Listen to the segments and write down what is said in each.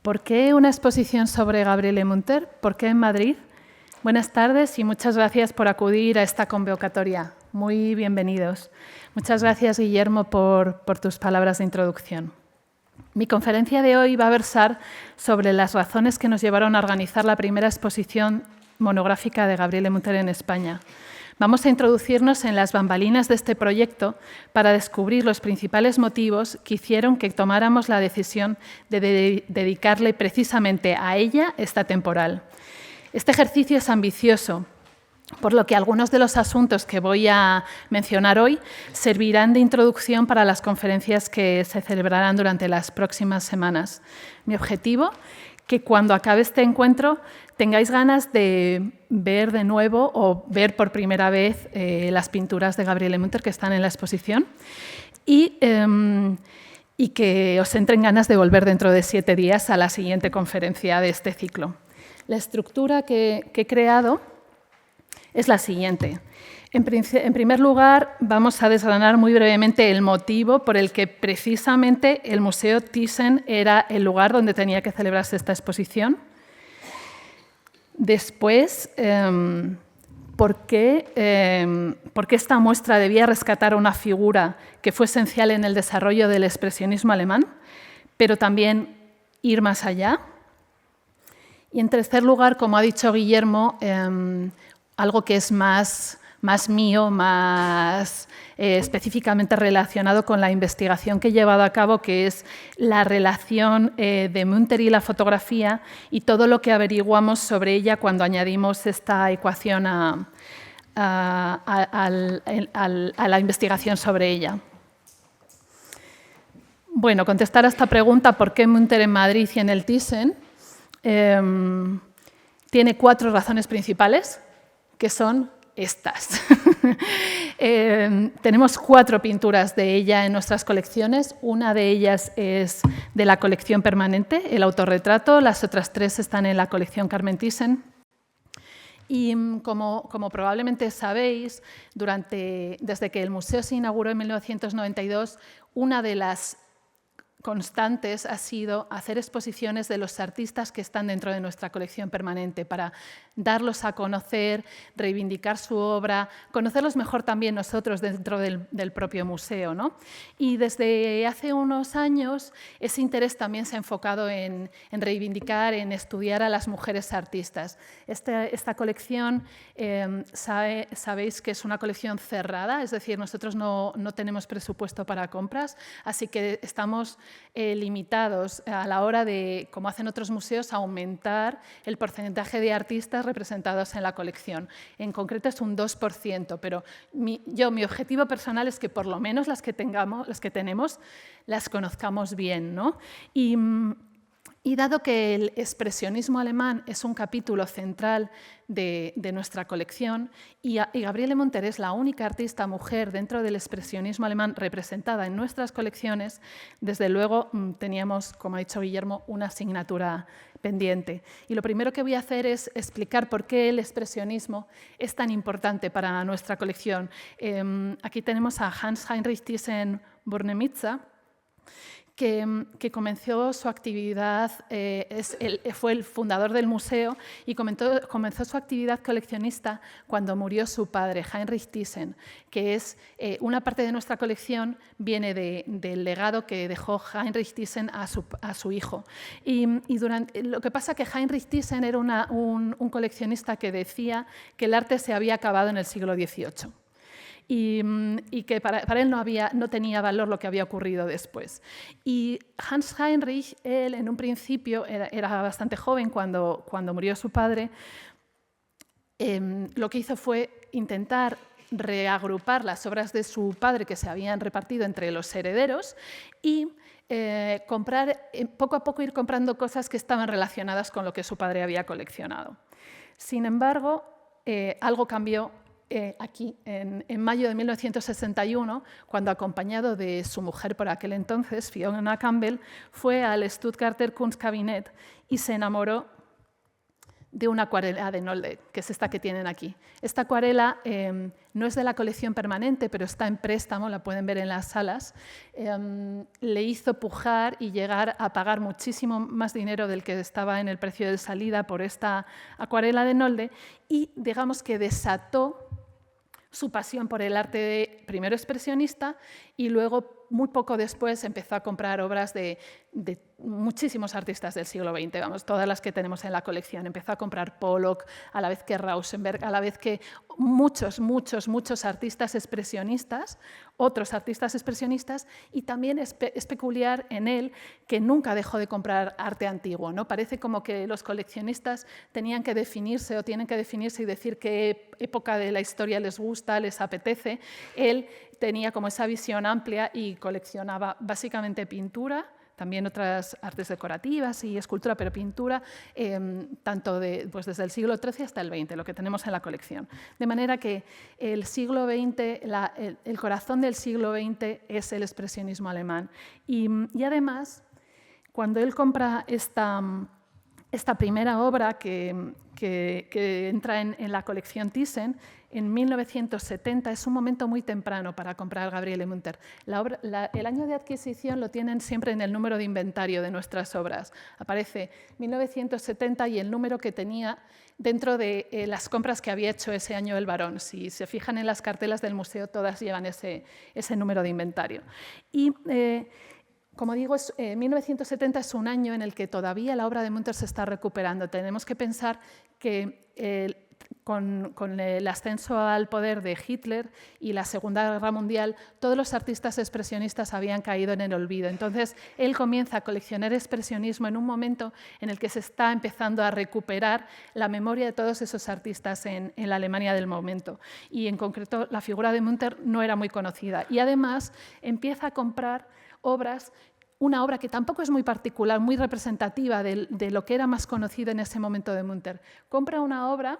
¿Por qué una exposición sobre Gabriele Munter? ¿Por qué en Madrid? Buenas tardes y muchas gracias por acudir a esta convocatoria. Muy bienvenidos. Muchas gracias, Guillermo, por tus palabras de introducción. Mi conferencia de hoy va a versar sobre las razones que nos llevaron a organizar la primera exposición monográfica de Gabriele Munter en España. Vamos a introducirnos en las bambalinas de este proyecto para descubrir los principales motivos que hicieron que tomáramos la decisión de dedicarle precisamente a ella esta temporal. Este ejercicio es ambicioso, por lo que algunos de los asuntos que voy a mencionar hoy servirán de introducción para las conferencias que se celebrarán durante las próximas semanas. Mi objetivo, que cuando acabe este encuentro tengáis ganas de ver de nuevo o ver por primera vez las pinturas de Gabriele Munter que están en la exposición y que os entren ganas de volver dentro de 7 días a la siguiente conferencia de este ciclo. La estructura que he creado es la siguiente. En primer lugar, vamos a desgranar muy brevemente el motivo por el que precisamente el Museo Thyssen era el lugar donde tenía que celebrarse esta exposición. Después, ¿por qué esta muestra debía rescatar una figura que fue esencial en el desarrollo del expresionismo alemán, pero también ir más allá? Y en tercer lugar, como ha dicho Guillermo, algo que es más mío, más específicamente relacionado con la investigación que he llevado a cabo, que es la relación de Munter y la fotografía y todo lo que averiguamos sobre ella cuando añadimos esta ecuación a la investigación sobre ella. Bueno, contestar a esta pregunta, ¿por qué Munter en Madrid y en el Thyssen? Tiene 4 razones principales, que son estas. Tenemos 4 pinturas de ella en nuestras colecciones. Una de ellas es de la colección permanente, el autorretrato. Las otras 3 están en la colección Carmen Thyssen. Y como probablemente sabéis, desde que el museo se inauguró en 1992, una de las constantes ha sido hacer exposiciones de los artistas que están dentro de nuestra colección permanente para darlos a conocer, reivindicar su obra, conocerlos mejor también nosotros dentro del propio museo, ¿no? Y desde hace unos años ese interés también se ha enfocado en reivindicar, en estudiar a las mujeres artistas. Esta colección sabéis que es una colección cerrada, es decir, nosotros no tenemos presupuesto para compras, así que estamos limitados a la hora de, como hacen otros museos, aumentar el porcentaje de artistas representados en la colección. En concreto es un 2%, pero mi objetivo personal es que por lo menos las que tenemos, las conozcamos bien, ¿no? Y dado que el expresionismo alemán es un capítulo central de nuestra colección y Gabriele Munter es la única artista mujer dentro del expresionismo alemán representada en nuestras colecciones, desde luego teníamos, como ha dicho Guillermo, una asignatura pendiente. Y lo primero que voy a hacer es explicar por qué el expresionismo es tan importante para nuestra colección. Aquí tenemos a Hans-Heinrich Thyssen-Bornemisza, que comenzó su actividad, fue el fundador del museo y comenzó su actividad coleccionista cuando murió su padre, Heinrich Thyssen, que es una parte de nuestra colección viene del legado que dejó Heinrich Thyssen a su hijo. Lo que pasa es que Heinrich Thyssen era un coleccionista que decía que el arte se había acabado en el siglo XVIII. Y que para él no tenía valor lo que había ocurrido después. Y Hans Heinrich, él en un principio era bastante joven cuando murió su padre, lo que hizo fue intentar reagrupar las obras de su padre que se habían repartido entre los herederos y poco a poco ir comprando cosas que estaban relacionadas con lo que su padre había coleccionado. Sin embargo, algo cambió aquí, en mayo de 1961, cuando acompañado de su mujer por aquel entonces, Fiona Campbell, fue al Stuttgarter Kunstkabinett y se enamoró de una acuarela de Nolde, que es esta que tienen aquí. Esta acuarela no es de la colección permanente, pero está en préstamo, la pueden ver en las salas. Le hizo pujar y llegar a pagar muchísimo más dinero del que estaba en el precio de salida por esta acuarela de Nolde y digamos que desató su pasión por el arte primero expresionista y luego, muy poco después, empezó a comprar obras de muchísimos artistas del siglo XX, vamos, todas las que tenemos en la colección. Empezó a comprar Pollock, a la vez que Rauschenberg, a la vez que muchos artistas expresionistas, otros artistas expresionistas, y también es peculiar en él que nunca dejó de comprar arte antiguo, ¿no? Parece como que los coleccionistas tenían que definirse o tienen que definirse y decir qué época de la historia les gusta, les apetece. Él tenía como esa visión amplia y coleccionaba básicamente pintura, también otras artes decorativas y escultura, pero pintura tanto pues desde el siglo XIII hasta el XX, lo que tenemos en la colección. De manera que el siglo XX, el corazón del siglo XX es el expresionismo alemán. Y además, cuando él compra esta primera obra que entra en la colección Thyssen, en 1970, es un momento muy temprano para comprar Gabriele Munter. El año de adquisición lo tienen siempre en el número de inventario de nuestras obras. Aparece 1970 y el número que tenía dentro de las compras que había hecho ese año el varón. Si se fijan en las cartelas del museo, todas llevan ese número de inventario. Y como digo, 1970 es un año en el que todavía la obra de Munter se está recuperando. Tenemos que pensar que con el ascenso al poder de Hitler y la Segunda Guerra Mundial, todos los artistas expresionistas habían caído en el olvido. Entonces, él comienza a coleccionar expresionismo en un momento en el que se está empezando a recuperar la memoria de todos esos artistas en la Alemania del momento. Y, en concreto, la figura de Munter no era muy conocida. Y, además, empieza a comprar obras, una obra que tampoco es muy particular, muy representativa de lo que era más conocido en ese momento de Munter. Compra una obra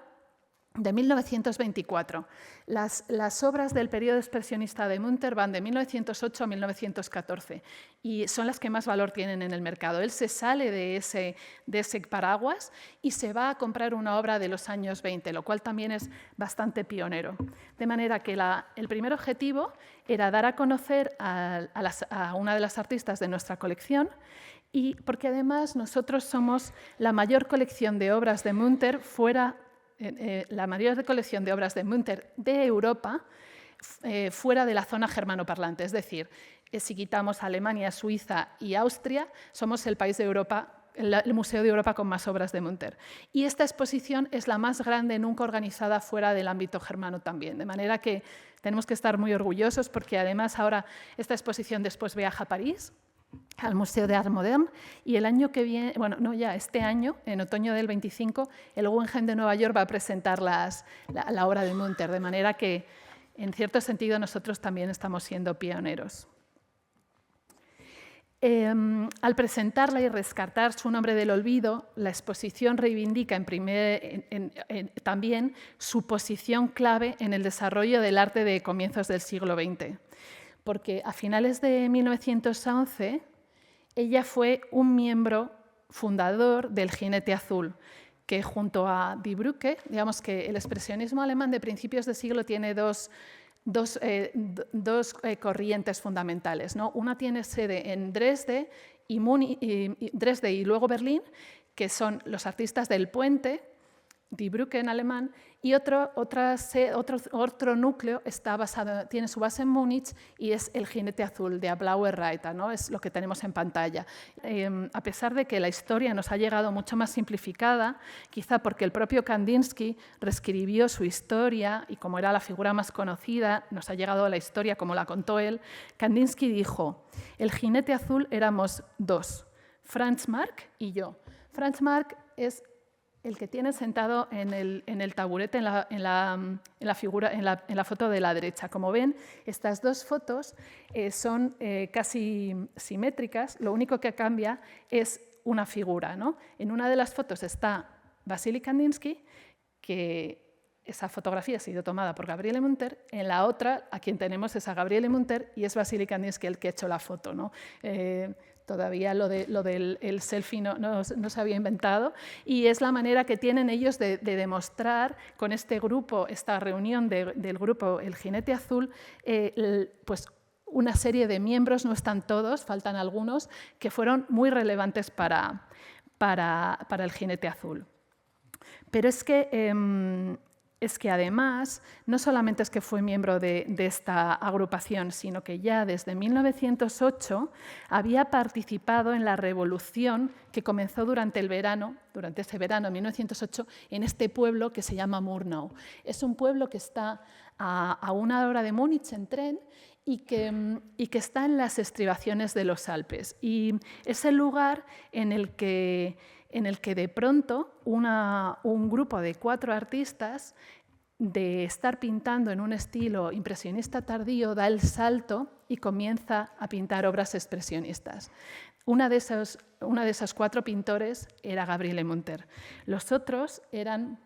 de 1924. Las obras del periodo expresionista de Munter van de 1908 a 1914 y son las que más valor tienen en el mercado. Él se sale de ese paraguas y se va a comprar una obra de los años 20, lo cual también es bastante pionero. De manera que el primer objetivo era dar a conocer a una de las artistas de nuestra colección, y porque además nosotros somos la mayor colección de obras de Munter la mayor colección de obras de Munter de Europa fuera de la zona germanoparlante. Es decir, si quitamos Alemania, Suiza y Austria, somos el país de Europa, el museo de Europa con más obras de Munter. Y esta exposición es la más grande nunca organizada fuera del ámbito germano también. De manera que tenemos que estar muy orgullosos porque además ahora esta exposición después viaja a París, al Museo de Art Moderne, y el año que viene, bueno, no ya, este año, en otoño del 25, el Guggenheim de Nueva York va a presentar la obra de Munter, de manera que, en cierto sentido, nosotros también estamos siendo pioneros. Al presentarla y rescatar su nombre del olvido, la exposición reivindica también su posición clave en el desarrollo del arte de comienzos del siglo XX. Porque a finales de 1911 ella fue un miembro fundador del Jinete Azul, que junto a Die Brücke, digamos que el expresionismo alemán de principios de siglo tiene dos corrientes fundamentales, ¿no? Una tiene sede en Dresde y luego Berlín, que son los artistas del Puente, Die Brücke en alemán, y otro núcleo tiene su base en Múnich y es el Jinete Azul de Blaue Reiter, ¿no? Es lo que tenemos en pantalla. A pesar de que la historia nos ha llegado mucho más simplificada, quizá porque el propio Kandinsky reescribió su historia y como era la figura más conocida, nos ha llegado a la historia como la contó él. Kandinsky dijo: el Jinete Azul éramos dos, Franz Marc y yo. Franz Marc es el que tiene sentado en el taburete en la foto de la derecha. Como ven, estas dos fotos son casi simétricas, lo único que cambia es una figura, ¿no? En una de las fotos está Wassily Kandinsky, que esa fotografía ha sido tomada por Gabriele Munter. En la otra, a quien tenemos es a Gabriele Munter y es Wassily Kandinsky el que ha hecho la foto, ¿no? todavía lo del selfie no se había inventado, y es la manera que tienen ellos de demostrar con este grupo, esta reunión del grupo El Jinete Azul, pues una serie de miembros, no están todos, faltan algunos, que fueron muy relevantes para el Jinete Azul. Pero es que además, no solamente es que fue miembro de esta agrupación, sino que ya desde 1908 había participado en la revolución que comenzó durante ese verano de 1908, en este pueblo que se llama Murnau. Es un pueblo que está a 1 hora de Múnich en tren y que está en las estribaciones de los Alpes. Y es el lugar en el que de pronto un grupo de 4 artistas, de estar pintando en un estilo impresionista tardío, da el salto y comienza a pintar obras expresionistas. Una de esas 4 pintores era Gabriele Munter. Los otros eran...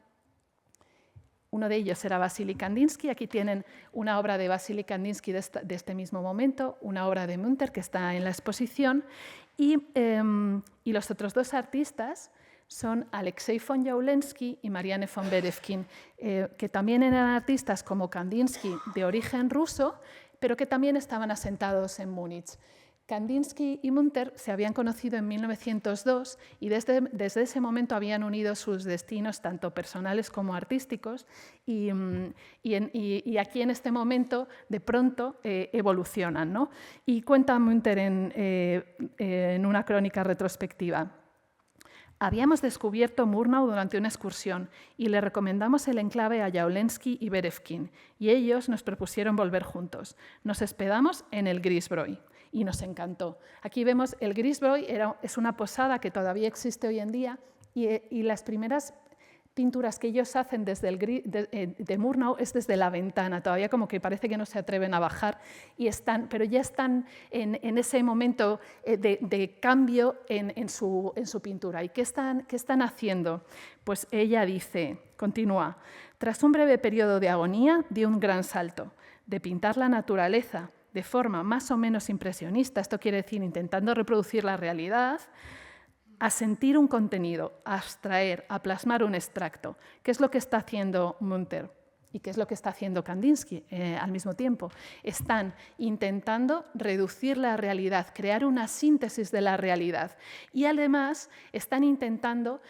Uno de ellos era Vasily Kandinsky. Aquí tienen una obra de Vasily Kandinsky de este mismo momento, una obra de Munter que está en la exposición. Y los otros 2 artistas son Alexei von Jawlensky y Marianne von Berezkin, que también eran artistas como Kandinsky de origen ruso, pero que también estaban asentados en Múnich. Kandinsky y Munter se habían conocido en 1902 y desde ese momento habían unido sus destinos tanto personales como artísticos y aquí en este momento de pronto evolucionan, ¿no? Y cuenta Munter en una crónica retrospectiva: habíamos descubierto Murnau durante una excursión y le recomendamos el enclave a Jawlensky y Berezkin, y ellos nos propusieron volver juntos. Nos hospedamos en el Grisbräu y nos encantó. Aquí vemos el Grisbräu, es una posada que todavía existe hoy en día, y las primeras pinturas que ellos hacen de Murnau es desde la ventana, todavía como que parece que no se atreven a bajar, pero ya están en ese momento de cambio en su pintura. ¿Y qué están haciendo? Pues ella dice, continúa: tras un breve periodo de agonía, di un gran salto, de pintar la naturaleza de forma más o menos impresionista, esto quiere decir intentando reproducir la realidad, a sentir un contenido, a abstraer, a plasmar un extracto. ¿Qué es lo que está haciendo Munter? ¿Y qué es lo que está haciendo Kandinsky al mismo tiempo? Están intentando reducir la realidad, crear una síntesis de la realidad. Y además están intentando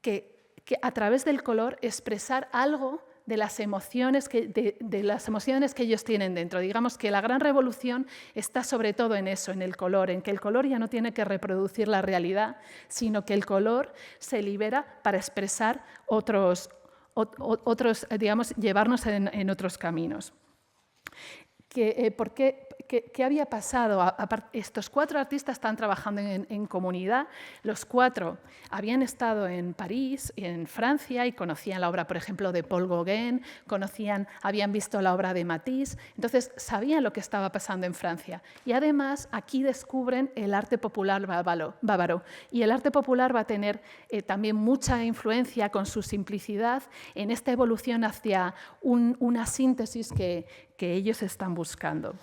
que a través del color expresar algo de las emociones que ellos tienen dentro. Digamos que la gran revolución está sobre todo en eso, en el color, en que el color ya no tiene que reproducir la realidad, sino que el color se libera para expresar otros digamos, llevarnos en otros caminos. ¿Qué había pasado? Estos 4 artistas están trabajando en comunidad. Los 4 habían estado en París y en Francia y conocían la obra, por ejemplo, de Paul Gauguin, habían visto la obra de Matisse, entonces sabían lo que estaba pasando en Francia. Y además aquí descubren el arte popular bávaro. Y el arte popular va a tener también mucha influencia con su simplicidad en esta evolución hacia una síntesis que ellos están buscando.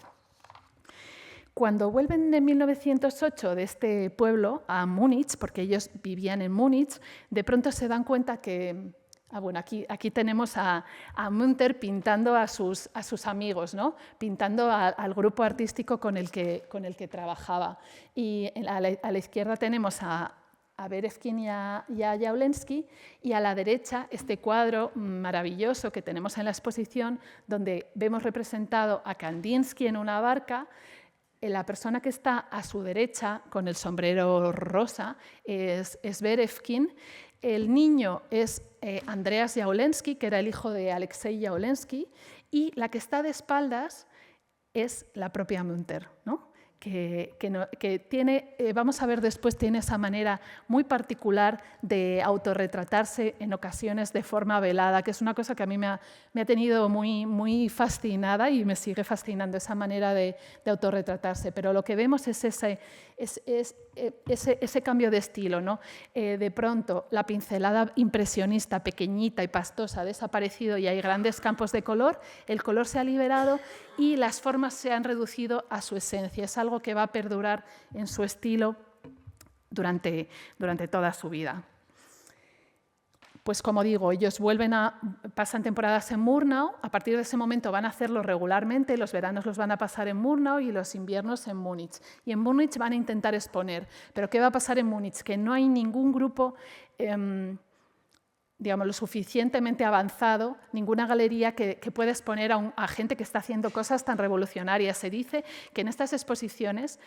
Cuando vuelven en 1908 de este pueblo a Múnich, porque ellos vivían en Múnich, de pronto se dan cuenta que... bueno, aquí tenemos a Munter pintando a sus amigos, ¿no? Pintando al grupo artístico con el que trabajaba. Y a la izquierda tenemos a Berezkin y a Jawlensky, y a la derecha este cuadro maravilloso que tenemos en la exposición, donde vemos representado a Kandinsky en una barca. La persona que está a su derecha, con el sombrero rosa, es Berezkin. El niño es Andreas Jawlensky, que era el hijo de Alexei Jawlensky, y la que está de espaldas es la propia Munter, ¿no? Que tiene, vamos a ver después, tiene esa manera muy particular de autorretratarse en ocasiones de forma velada, que es una cosa que a mí me ha tenido muy fascinada y me sigue fascinando esa manera de autorretratarse. Pero lo que vemos es ese cambio de estilo, ¿no? De pronto la pincelada impresionista, pequeñita y pastosa, ha desaparecido y hay grandes campos de color, el color se ha liberado y las formas se han reducido a su esencia. Es algo algo que va a perdurar en su estilo durante toda su vida. Pues como digo, ellos pasan temporadas en Murnau, a partir de ese momento van a hacerlo regularmente, los veranos los van a pasar en Murnau y los inviernos en Múnich. Y en Múnich van a intentar exponer. ¿Pero qué va a pasar en Múnich? Que no hay ningún grupo digamos, lo suficientemente avanzado, ninguna galería que pueda exponer a gente que está haciendo cosas tan revolucionarias. Se dice que en estas exposiciones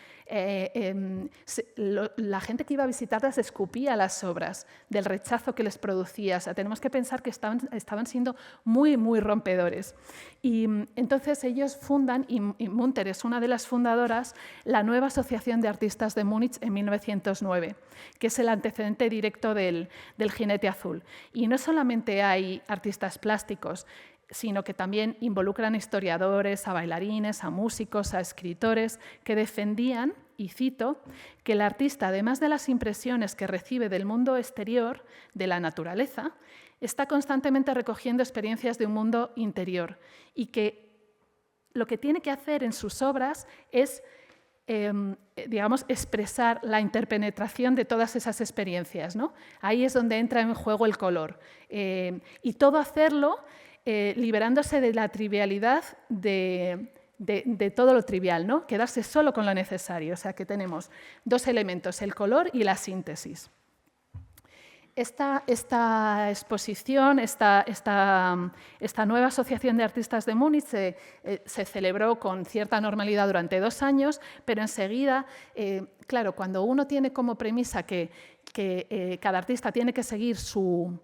la gente que iba a visitarlas escupía las obras del rechazo que les producía. O sea, tenemos que pensar que estaban siendo muy, muy rompedores. Y entonces ellos fundan, y Munter es una de las fundadoras, la nueva Asociación de Artistas de Múnich en 1909, que es el antecedente directo del Jinete Azul. Y no solamente hay artistas plásticos, sino que también involucran a historiadores, a bailarines, a músicos, a escritores, que defendían, y cito, que el artista, además de las impresiones que recibe del mundo exterior, de la naturaleza, está constantemente recogiendo experiencias de un mundo interior y que lo que tiene que hacer en sus obras es digamos, expresar la interpenetración de todas esas experiencias, ¿no? Ahí es donde entra en juego el color. Y todo hacerlo liberándose de la trivialidad de todo lo trivial, ¿no? Quedarse solo con lo necesario. O sea, que tenemos dos elementos, el color y la síntesis. Esta exposición, esta nueva Asociación de Artistas de Múnich se celebró con cierta normalidad durante 2 años, pero enseguida, claro, cuando uno tiene como premisa que cada artista tiene que seguir su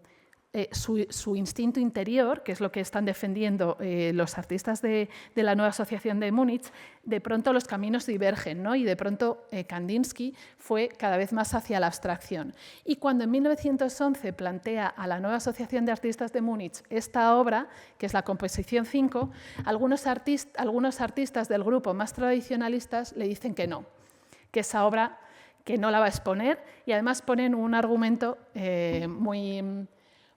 instinto interior, que es lo que están defendiendo los artistas de la nueva Asociación de Múnich, de pronto los caminos divergen, ¿no? Y de pronto Kandinsky fue cada vez más hacia la abstracción. Y cuando en 1911 plantea a la nueva Asociación de Artistas de Múnich esta obra, que es la Composición 5, algunos artistas del grupo más tradicionalistas le dicen que no, que esa obra que no la va a exponer, y además ponen un argumento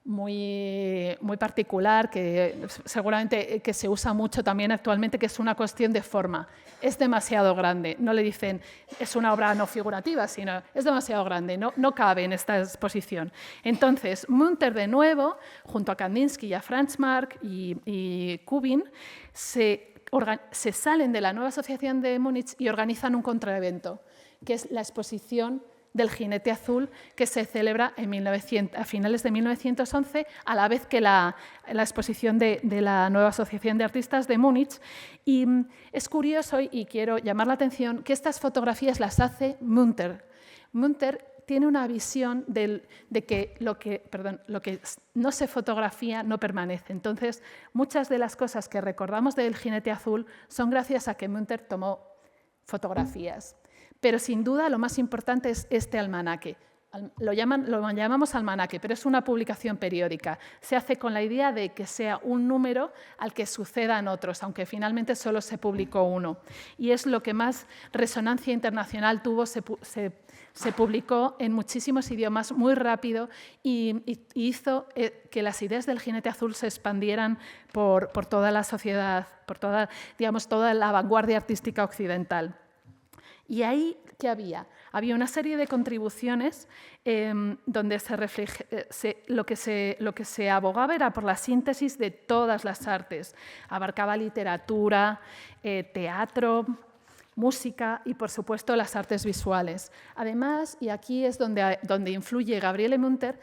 muy particular, que seguramente que se usa mucho también actualmente, que es una cuestión de forma. Es demasiado grande. No le dicen es una obra no figurativa, sino es demasiado grande, no cabe en esta exposición. Entonces, Munter de nuevo, junto a Kandinsky y a Franz Marc y Kubin, se salen de la nueva Asociación de Múnich y organizan un contraevento, que es la exposición del Jinete Azul, que se celebra a finales de 1911, a la vez que la exposición de la nueva Asociación de Artistas de Múnich. Y es curioso, y quiero llamar la atención, que estas fotografías las hace Munter. Munter tiene una visión de que lo que no se fotografía no permanece. Entonces, muchas de las cosas que recordamos del Jinete Azul son gracias a que Munter tomó fotografías. Pero sin duda lo más importante es este almanaque. Lo llamamos almanaque, pero es una publicación periódica. Se hace con la idea de que sea un número al que sucedan otros, aunque finalmente solo se publicó uno. Y es lo que más resonancia internacional tuvo. Se publicó en muchísimos idiomas muy rápido y hizo que las ideas del Jinete Azul se expandieran por toda la sociedad, por toda la vanguardia artística occidental. Y ahí, ¿qué había? Había una serie de contribuciones donde lo que se abogaba era por la síntesis de todas las artes. Abarcaba literatura, teatro, música y, por supuesto, las artes visuales. Además, y aquí es donde influye Gabriele Munter,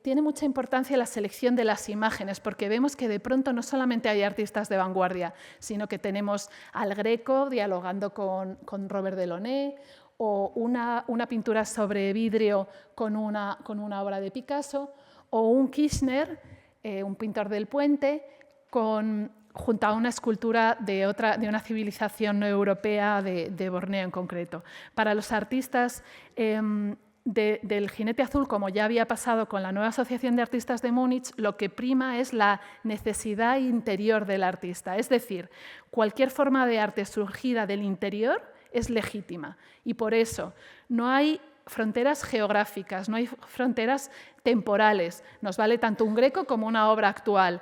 tiene mucha importancia la selección de las imágenes, porque vemos que de pronto no solamente hay artistas de vanguardia, sino que tenemos al Greco dialogando con Robert Delaunay, o una pintura sobre vidrio con una obra de Picasso, o un Kirchner, un pintor del Puente, junto a una escultura de una civilización no europea, de Borneo en concreto. Para los artistas del Jinete Azul, como ya había pasado con la nueva Asociación de Artistas de Múnich, lo que prima es la necesidad interior del artista. Es decir, cualquier forma de arte surgida del interior es legítima. Y por eso no hay fronteras geográficas, no hay fronteras temporales. Nos vale tanto un Greco como una obra actual.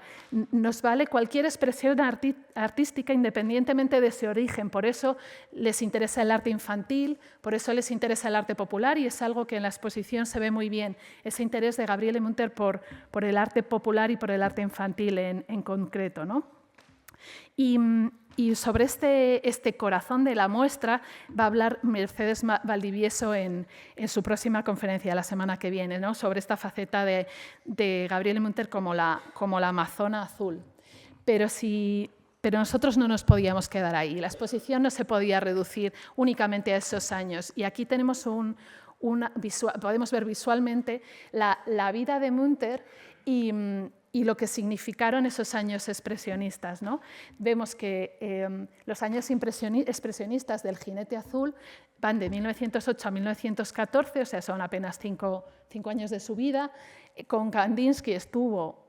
Nos vale cualquier expresión artística independientemente de su origen. Por eso les interesa el arte infantil, por eso les interesa el arte popular, y es algo que en la exposición se ve muy bien, ese interés de Gabriele Munter por el arte popular y por el arte infantil en concreto, ¿no? Y sobre este corazón de la muestra va a hablar Mercedes Valdivieso en su próxima conferencia la semana que viene, ¿no? Sobre esta faceta de Gabriele Munter como la amazona azul. Pero nosotros no nos podíamos quedar ahí. La exposición no se podía reducir únicamente a esos años. Y aquí tenemos podemos ver visualmente la vida de Munter y lo que significaron esos años expresionistas, ¿no? Vemos que los años expresionistas del Jinete Azul van de 1908 a 1914, o sea, son apenas 5 años de su vida. Con Kandinsky estuvo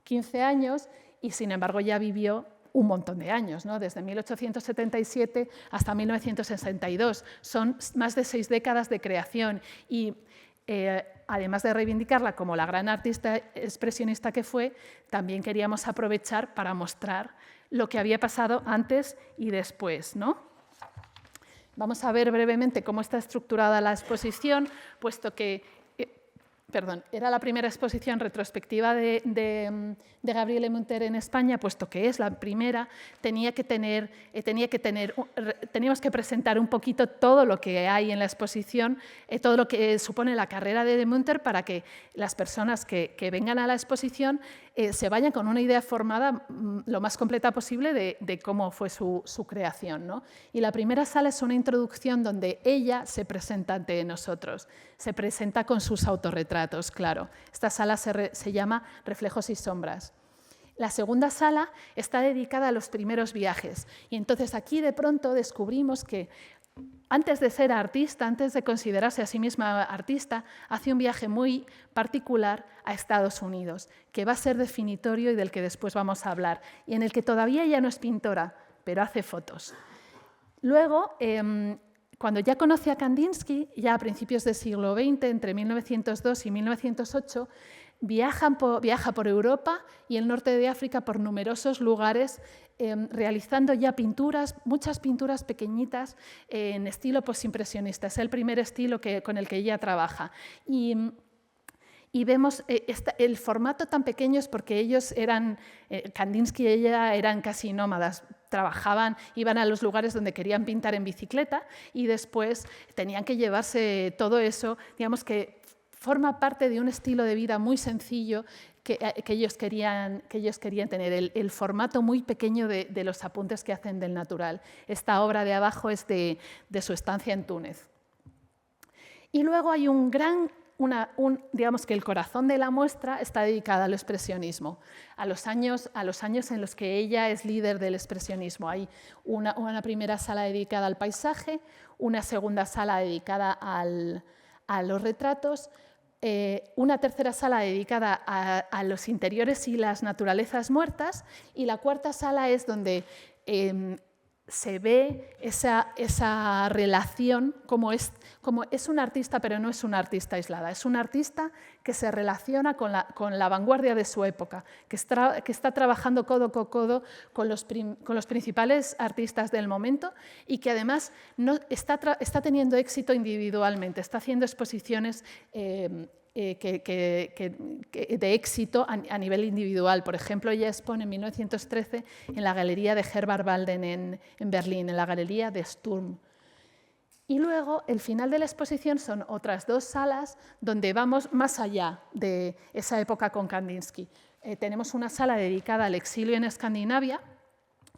15 años y, sin embargo, ya vivió un montón de años, ¿no? Desde 1877 hasta 1962. Son más de 6 décadas de creación y además de reivindicarla como la gran artista expresionista que fue, también queríamos aprovechar para mostrar lo que había pasado antes y después, ¿no? Vamos a ver brevemente cómo está estructurada la exposición, puesto que era la primera exposición retrospectiva de Gabriele Munter en España, puesto que es la primera, teníamos que presentar un poquito todo lo que hay en la exposición, todo lo que supone la carrera de Munter, para que las personas que vengan a la exposición se vayan con una idea formada lo más completa posible de cómo fue su creación, ¿no? Y la primera sala es una introducción donde ella se presenta ante nosotros, se presenta con sus autorretratos, claro. Esta sala se llama Reflejos y sombras. La segunda sala está dedicada a los primeros viajes y entonces aquí de pronto descubrimos que antes de ser artista, antes de considerarse a sí misma artista, hace un viaje muy particular a Estados Unidos, que va a ser definitorio y del que después vamos a hablar, y en el que todavía ella no es pintora, pero hace fotos. Luego, cuando ya conoce a Kandinsky, ya a principios del siglo XX, entre 1902 y 1908, viaja por Europa y el norte de África por numerosos lugares, realizando ya pinturas, muchas pinturas pequeñitas en estilo postimpresionista. Es el primer estilo con el que ella trabaja. Y vemos el formato tan pequeño es porque ellos Kandinsky y ella eran casi nómadas, trabajaban, iban a los lugares donde querían pintar en bicicleta y después tenían que llevarse todo eso, digamos que forma parte de un estilo de vida muy sencillo que ellos querían tener, el formato muy pequeño de los apuntes que hacen del natural. Esta obra de abajo es de su estancia en Túnez. Y luego hay digamos que el corazón de la muestra está dedicado al expresionismo, a los años en los que ella es líder del expresionismo. Hay una primera sala dedicada al paisaje, una segunda sala dedicada a los retratos, una tercera sala dedicada a los interiores y las naturalezas muertas, y la cuarta sala es donde se ve esa relación, como es una artista, pero no es una artista aislada, es una artista que se relaciona con la vanguardia de su época, que está trabajando codo con codo con los principales artistas del momento y que además está teniendo éxito individualmente, está haciendo exposiciones de éxito a nivel individual. Por ejemplo, ella expone en 1913 en la galería de Herbert Walden en Berlín, en la galería de Sturm. Y luego, el final de la exposición son otras 2 salas donde vamos más allá de esa época con Kandinsky. Tenemos una sala dedicada al exilio en Escandinavia,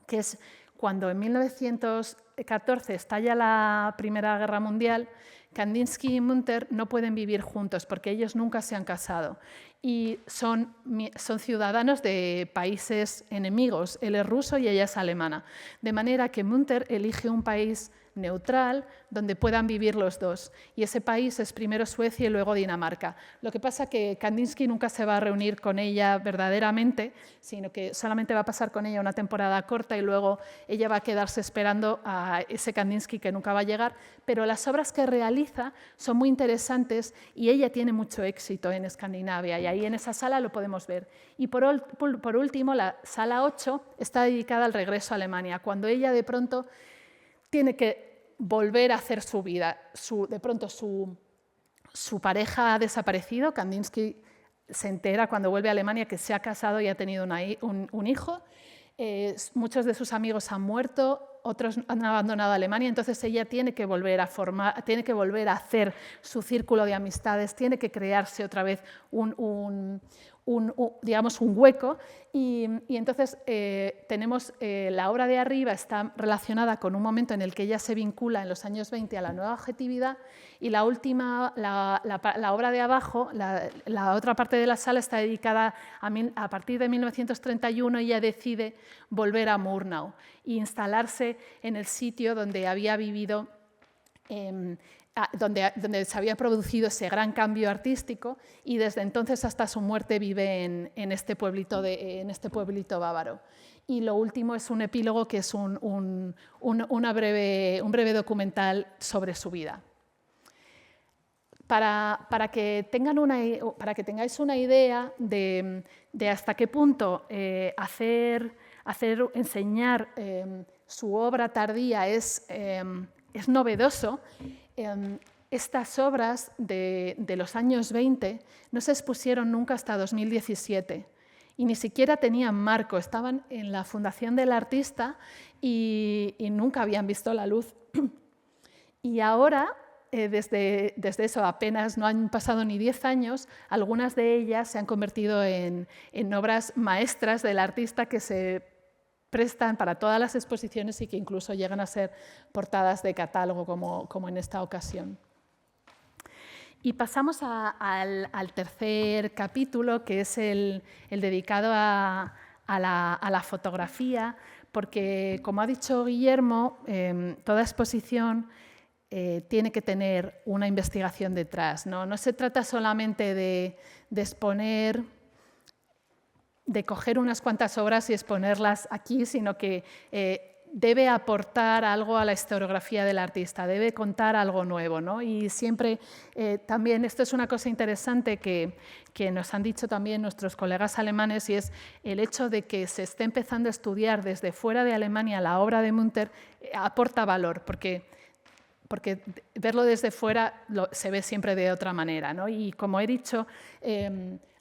que es cuando en 1914 estalla la Primera Guerra Mundial. Kandinsky y Munter no pueden vivir juntos porque ellos nunca se han casado y son ciudadanos de países enemigos. Él es ruso y ella es alemana. De manera que Munter elige un país neutral donde puedan vivir los dos. Y ese país es primero Suecia y luego Dinamarca. Lo que pasa es que Kandinsky nunca se va a reunir con ella verdaderamente, sino que solamente va a pasar con ella una temporada corta y luego ella va a quedarse esperando a ese Kandinsky que nunca va a llegar, pero las obras que realiza son muy interesantes y ella tiene mucho éxito en Escandinavia, y ahí en esa sala lo podemos ver. Y por último, la sala 8 está dedicada al regreso a Alemania, cuando ella de pronto tiene que volver a hacer su vida. De pronto su pareja ha desaparecido, Kandinsky se entera cuando vuelve a Alemania que se ha casado y ha tenido un hijo. Muchos de sus amigos han muerto, otros han abandonado Alemania, entonces ella tiene que volver a hacer su círculo de amistades, tiene que crearse otra vez digamos, un hueco, y entonces tenemos la obra de arriba está relacionada con un momento en el que ella se vincula en los años 20 a la nueva objetividad, y la obra de abajo, la otra parte de la sala, está dedicada a partir de 1931. Ella decide volver a Murnau e instalarse en el sitio donde había vivido, donde se había producido ese gran cambio artístico, y desde entonces hasta su muerte vive en este pueblito bávaro. Y lo último es un epílogo que es un breve documental sobre su vida. Para que tengáis una idea de hasta qué punto enseñar su obra tardía es novedoso, estas obras de los años 20 no se expusieron nunca hasta 2017 y ni siquiera tenían marco, estaban en la Fundación del Artista y nunca habían visto la luz. Y ahora, desde eso apenas no han pasado ni 10 años, algunas de ellas se han convertido en obras maestras del artista que se prestan para todas las exposiciones y que incluso llegan a ser portadas de catálogo, como en esta ocasión. Y pasamos al tercer capítulo, que es el dedicado a la fotografía, porque, como ha dicho Guillermo, toda exposición tiene que tener una investigación detrás, ¿no? No se trata solamente de exponer, de coger unas cuantas obras y exponerlas aquí, sino que debe aportar algo a la historiografía del artista, debe contar algo nuevo, ¿no? Y siempre también, esto es una cosa interesante que nos han dicho también nuestros colegas alemanes, y es el hecho de que se esté empezando a estudiar desde fuera de Alemania la obra de Munter aporta valor, porque verlo desde fuera se ve siempre de otra manera, ¿no? Y como he dicho,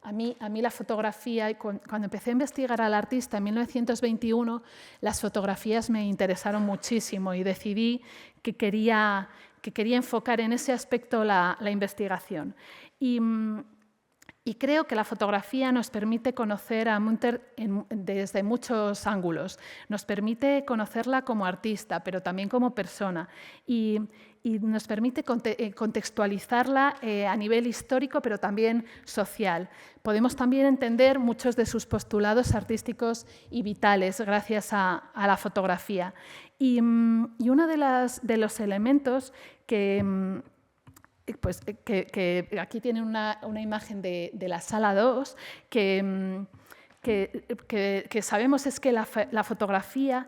a mí la fotografía, cuando empecé a investigar al artista en 1921, las fotografías me interesaron muchísimo y decidí que quería enfocar en ese aspecto la investigación. Y creo que la fotografía nos permite conocer a Munter desde muchos ángulos. Nos permite conocerla como artista, pero también como persona. Y nos permite contextualizarla a nivel histórico, pero también social. Podemos también entender muchos de sus postulados artísticos y vitales gracias a la fotografía. Y uno de los elementos que aquí tienen una imagen de la sala 2, que sabemos es que la fotografía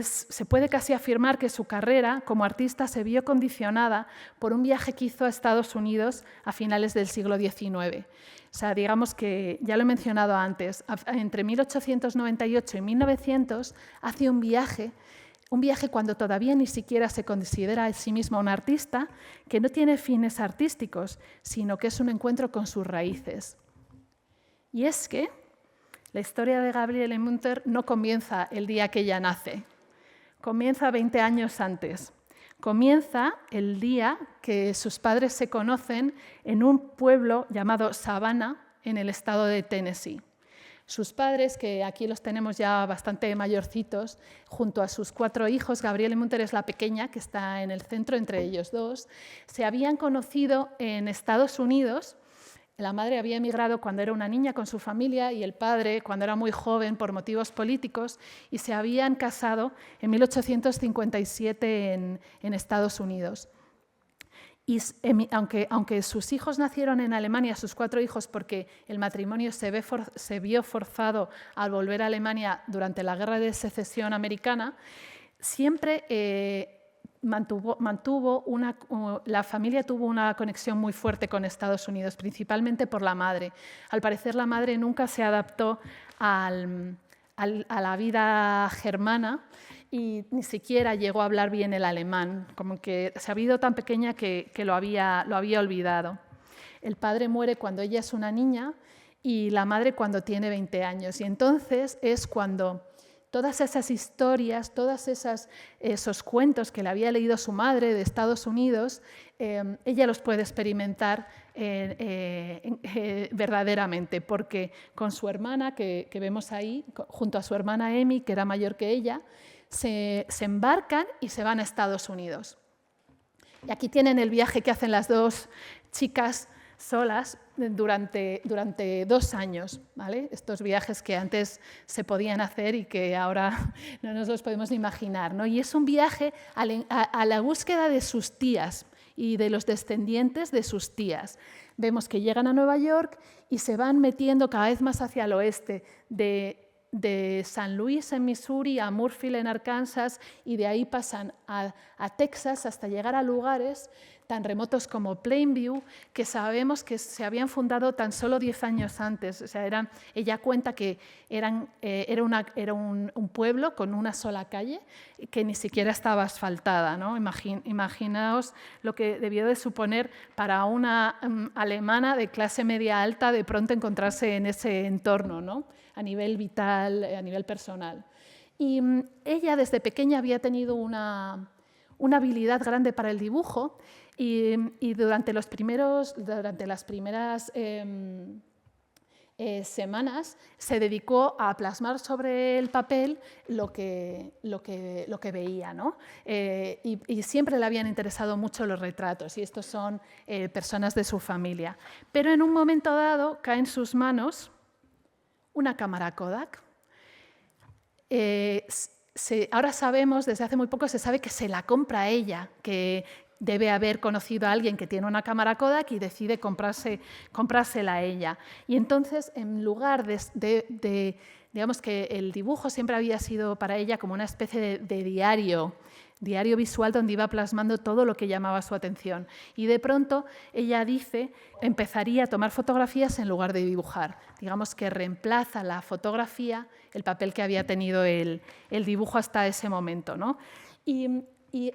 se puede casi afirmar que su carrera como artista se vio condicionada por un viaje que hizo a Estados Unidos a finales del siglo XIX. O sea, digamos que, ya lo he mencionado antes, entre 1898 y 1900 hace un viaje cuando todavía ni siquiera se considera a sí mismo un artista, que no tiene fines artísticos, sino que es un encuentro con sus raíces. Y es que la historia de Gabriele Munter no comienza el día que ella nace, comienza 20 años antes. Comienza el día que sus padres se conocen en un pueblo llamado Savannah, en el estado de Tennessee. Sus padres, que aquí los tenemos ya bastante mayorcitos, junto a sus 4 hijos, Gabriele Munter es la pequeña, que está en el centro entre ellos dos, se habían conocido en Estados Unidos. La madre había emigrado cuando era una niña con su familia y el padre cuando era muy joven por motivos políticos, y se habían casado en 1857 en Estados Unidos. Y aunque sus hijos nacieron en Alemania, sus 4 hijos, porque el matrimonio se vio forzado al volver a Alemania durante la Guerra de Secesión americana, siempre la familia tuvo una conexión muy fuerte con Estados Unidos, principalmente por la madre. Al parecer, la madre nunca se adaptó a la vida germana y ni siquiera llegó a hablar bien el alemán, como que se había ido tan pequeña que lo había olvidado. El padre muere cuando ella es una niña y la madre cuando tiene 20 años. Y entonces es cuando todas esas historias, todos esos cuentos que le había leído su madre de Estados Unidos, ella los puede experimentar verdaderamente, porque con su hermana, que vemos ahí, junto a su hermana Amy, que era mayor que ella, se embarcan y se van a Estados Unidos. Y aquí tienen el viaje que hacen las dos chicas solas durante 2 años, ¿vale? Estos viajes que antes se podían hacer y que ahora no nos los podemos ni imaginar, ¿no? Y es un viaje a la búsqueda de sus tías y de los descendientes de sus tías. Vemos que llegan a Nueva York y se van metiendo cada vez más hacia el oeste, de San Luis en Missouri a Murrayfield en Arkansas, y de ahí pasan a Texas hasta llegar a lugares tan remotos como Plainview, que sabemos que se habían fundado tan solo 10 años antes. O sea, ella cuenta que era un pueblo con una sola calle que ni siquiera estaba asfaltada, ¿no? Imaginaos lo que debió de suponer para una alemana de clase media alta de pronto encontrarse en ese entorno, ¿no? A nivel vital, a nivel personal. Y ella desde pequeña había tenido una habilidad grande para el dibujo y durante las primeras semanas se dedicó a plasmar sobre el papel lo que veía, ¿no? Y siempre le habían interesado mucho los retratos, y estos son personas de su familia. Pero en un momento dado cae en sus manos una cámara Kodak. Ahora sabemos, desde hace muy poco se sabe que se la compra ella, que debe haber conocido a alguien que tiene una cámara Kodak y decide comprársela a ella. Y entonces, en lugar digamos que el dibujo siempre había sido para ella como una especie de diario visual donde iba plasmando todo lo que llamaba su atención. Y de pronto, ella dice, empezaría a tomar fotografías en lugar de dibujar. Digamos que reemplaza la fotografía, el papel que había tenido el dibujo hasta ese momento, ¿no? Y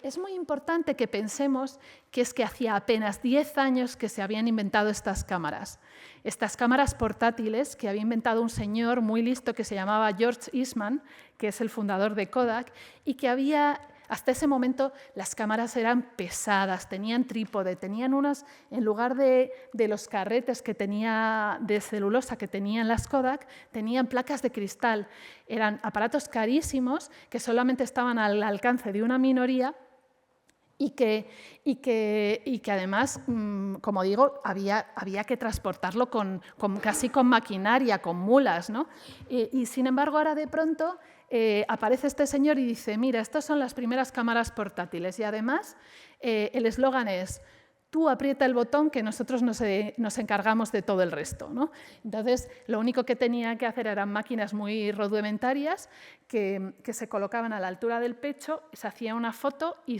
es muy importante que pensemos que es que hacía apenas 10 años que se habían inventado estas cámaras portátiles que había inventado un señor muy listo que se llamaba George Eastman, que es el fundador de Kodak, y que hasta ese momento las cámaras eran pesadas, tenían trípode, tenían unas, en lugar de los carretes que tenía de celulosa que tenían las Kodak, tenían placas de cristal. Eran aparatos carísimos que solamente estaban al alcance de una minoría y que además, como digo, había que transportarlo casi con maquinaria, con mulas, ¿no? Y sin embargo, ahora de pronto aparece este señor y dice, mira, estas son las primeras cámaras portátiles, y además el eslogan es: tú aprieta el botón que nosotros nos encargamos de todo el resto, ¿no? Entonces, lo único que tenía que hacer eran máquinas muy rudimentarias que se colocaban a la altura del pecho, se hacía una foto y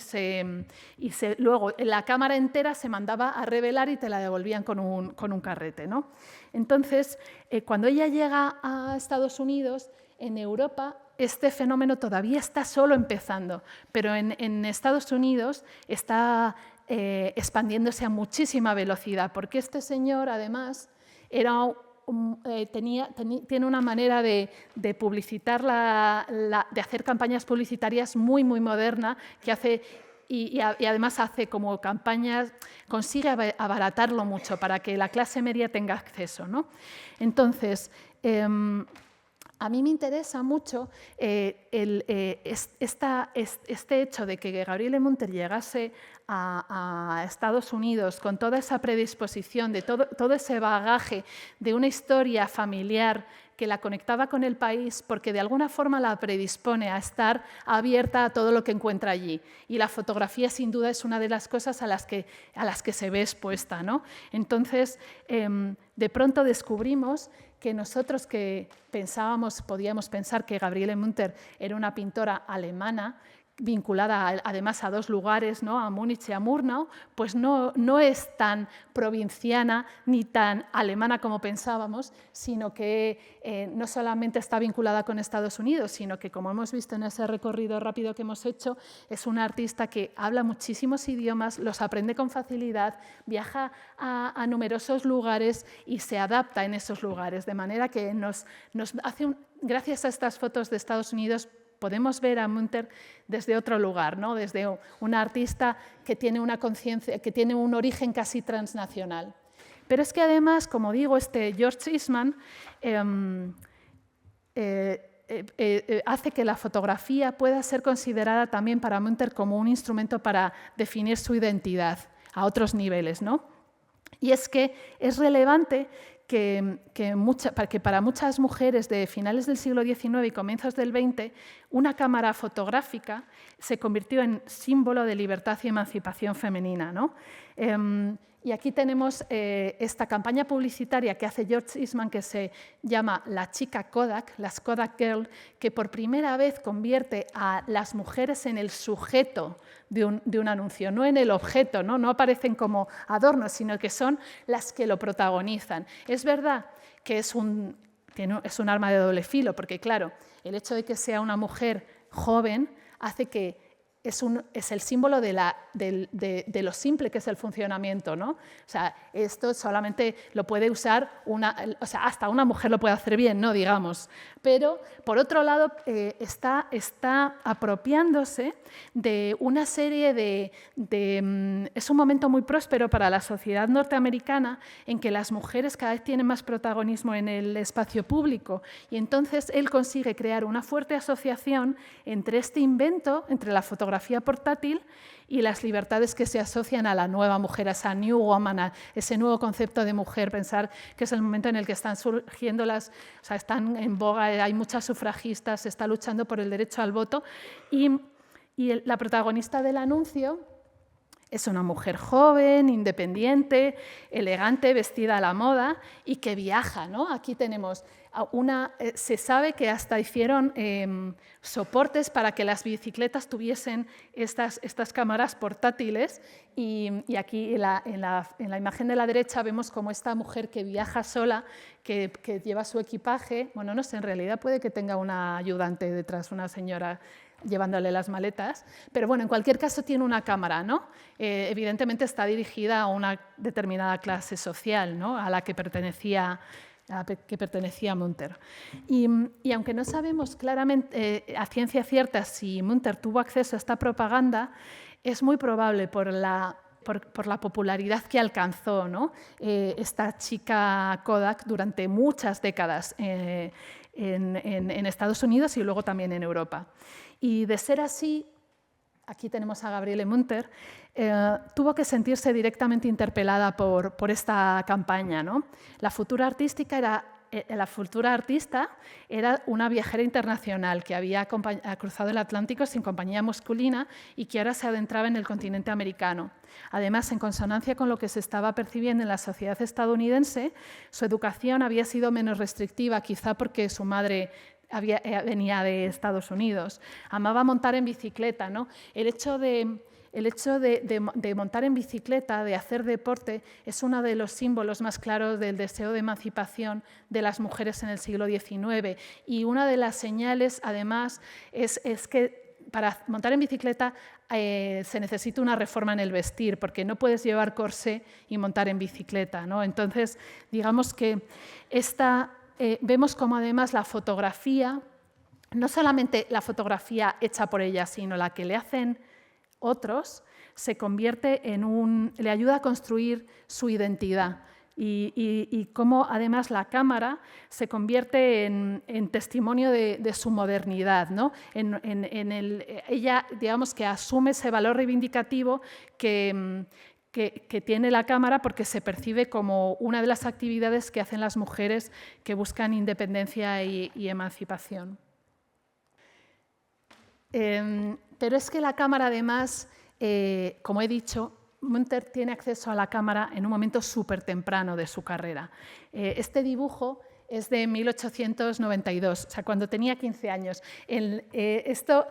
luego la cámara entera se mandaba a revelar y te la devolvían con un carrete, ¿no? Entonces, cuando ella llega a Estados Unidos, en Europa este fenómeno todavía está solo empezando, pero en Estados Unidos está expandiéndose a muchísima velocidad, porque este señor, además, tiene una manera de publicitar, de hacer campañas publicitarias muy, muy moderna, que hace, y además hace como campañas, consigue abaratarlo mucho para que la clase media tenga acceso, ¿no? Entonces, a mí me interesa mucho este hecho de que Gabriele Munter llegase a Estados Unidos con toda esa predisposición, de todo ese bagaje de una historia familiar que la conectaba con el país, porque de alguna forma la predispone a estar abierta a todo lo que encuentra allí. Y la fotografía, sin duda, es una de las cosas a las que se ve expuesta, ¿no? Entonces, de pronto descubrimos que nosotros que podíamos pensar que Gabriele Munter era una pintora alemana, vinculada además a 2 lugares, ¿no? A Múnich y a Murnau, pues no es tan provinciana ni tan alemana como pensábamos, sino que no solamente está vinculada con Estados Unidos, sino que, como hemos visto en ese recorrido rápido que hemos hecho, es una artista que habla muchísimos idiomas, los aprende con facilidad, viaja a numerosos lugares y se adapta en esos lugares, de manera que nos hace gracias a estas fotos de Estados Unidos podemos ver a Munter desde otro lugar, ¿no? Desde una artista que tiene una conciencia, que tiene un origen casi transnacional. Pero es que además, como digo, George Eastman hace que la fotografía pueda ser considerada también para Munter como un instrumento para definir su identidad a otros niveles, ¿no? Y es que es relevante que para muchas mujeres de finales del siglo XIX y comienzos del XX, una cámara fotográfica se convirtió en símbolo de libertad y emancipación femenina, ¿no? Y aquí tenemos esta campaña publicitaria que hace George Eastman, que se llama La chica Kodak, las Kodak Girl, que por primera vez convierte a las mujeres en el sujeto de un anuncio, no en el objeto, no aparecen como adornos, sino que son las que lo protagonizan. Es verdad que es un arma de doble filo, porque claro, el hecho de que sea una mujer joven hace que es el símbolo de lo simple que es el funcionamiento, ¿no? O sea, esto solamente lo puede usar hasta una mujer lo puede hacer bien, ¿no? Digamos. Pero, por otro lado, está apropiándose de una serie es un momento muy próspero para la sociedad norteamericana en que las mujeres cada vez tienen más protagonismo en el espacio público y entonces él consigue crear una fuerte asociación entre este invento, entre la fotografía portátil y las libertades que se asocian a la nueva mujer, a esa new woman, a ese nuevo concepto de mujer, pensar que es el momento en el que están surgiendo están en boga, hay muchas sufragistas, se está luchando por el derecho al voto y la protagonista del anuncio es una mujer joven, independiente, elegante, vestida a la moda y que viaja, ¿no? Aquí tenemos se sabe que hasta hicieron soportes para que las bicicletas tuviesen estas cámaras portátiles y aquí en la imagen de la derecha vemos como esta mujer que viaja sola, que lleva su equipaje, bueno, no sé, en realidad puede que tenga una ayudante detrás, una señora llevándole las maletas, pero bueno, en cualquier caso tiene una cámara, ¿no? Evidentemente está dirigida a una determinada clase social, ¿no? A la que pertenecía Munter. Y aunque no sabemos claramente a ciencia cierta si Munter tuvo acceso a esta propaganda, es muy probable por la popularidad que alcanzó, ¿no? Esta chica Kodak durante muchas décadas en Estados Unidos y luego también en Europa. Y de ser así, aquí tenemos a Gabriele Munter, tuvo que sentirse directamente interpelada por esta campaña, ¿no? La futura artista era una viajera internacional que había cruzado el Atlántico sin compañía masculina y que ahora se adentraba en el continente americano. Además, en consonancia con lo que se estaba percibiendo en la sociedad estadounidense, su educación había sido menos restrictiva, quizá porque su madre venía de Estados Unidos. Amaba montar en bicicleta, ¿no? El hecho de montar en bicicleta, de hacer deporte, es uno de los símbolos más claros del deseo de emancipación de las mujeres en el siglo XIX. Y una de las señales, además, es que para montar en bicicleta se necesita una reforma en el vestir, porque no puedes llevar corsé y montar en bicicleta, ¿no? Entonces, digamos que vemos como además la fotografía, no solamente la fotografía hecha por ella, sino la que le hacen otros, se convierte le ayuda a construir su identidad y cómo además la cámara se convierte en testimonio de su modernidad, ¿no? Ella, digamos, que asume ese valor reivindicativo que tiene la cámara porque se percibe como una de las actividades que hacen las mujeres que buscan independencia y emancipación. Pero es que la cámara, además, como he dicho, Munter tiene acceso a la cámara en un momento súper temprano de su carrera. Este dibujo es de 1892, o sea, cuando tenía 15 años. Esta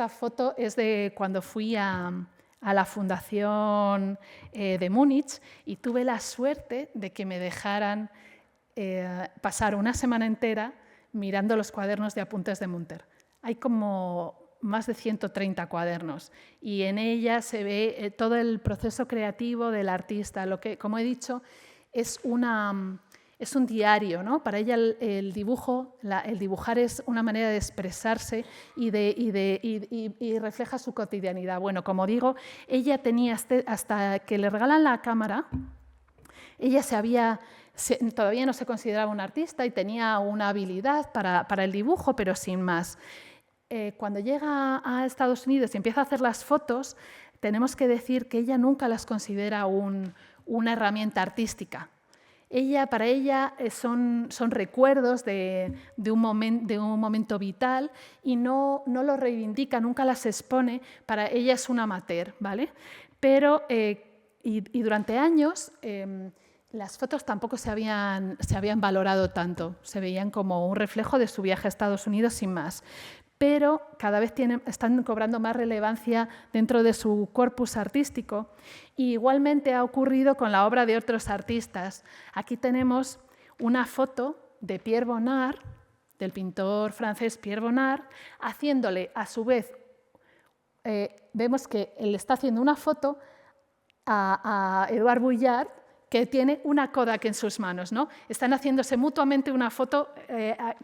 foto es de cuando fui a la Fundación de Múnich y tuve la suerte de que me dejaran pasar una semana entera mirando los cuadernos de apuntes de Munter. Hay como más de 130 cuadernos y en ella se ve todo el proceso creativo del artista. Lo que, como he dicho, es un diario, ¿no? Para ella el dibujar es una manera de expresarse y refleja su cotidianidad. Bueno, como digo, ella tenía, hasta que le regalan la cámara, ella todavía no se consideraba una artista y tenía una habilidad para el dibujo, pero sin más. Cuando llega a Estados Unidos y empieza a hacer las fotos, tenemos que decir que ella nunca las considera una herramienta artística. Para ella son recuerdos de un momento vital y no lo reivindica, nunca las expone. Para ella es una amateur, ¿vale? Pero y durante años las fotos tampoco se habían valorado tanto, se veían como un reflejo de su viaje a Estados Unidos sin más. Pero cada vez están cobrando más relevancia dentro de su corpus artístico. Y igualmente ha ocurrido con la obra de otros artistas. Aquí tenemos una foto de Pierre Bonnard, del pintor francés Pierre Bonnard, haciéndole a su vez, vemos que él está haciendo una foto a Edouard Vuillard, que tiene una Kodak en sus manos, ¿no? Están haciéndose mutuamente una foto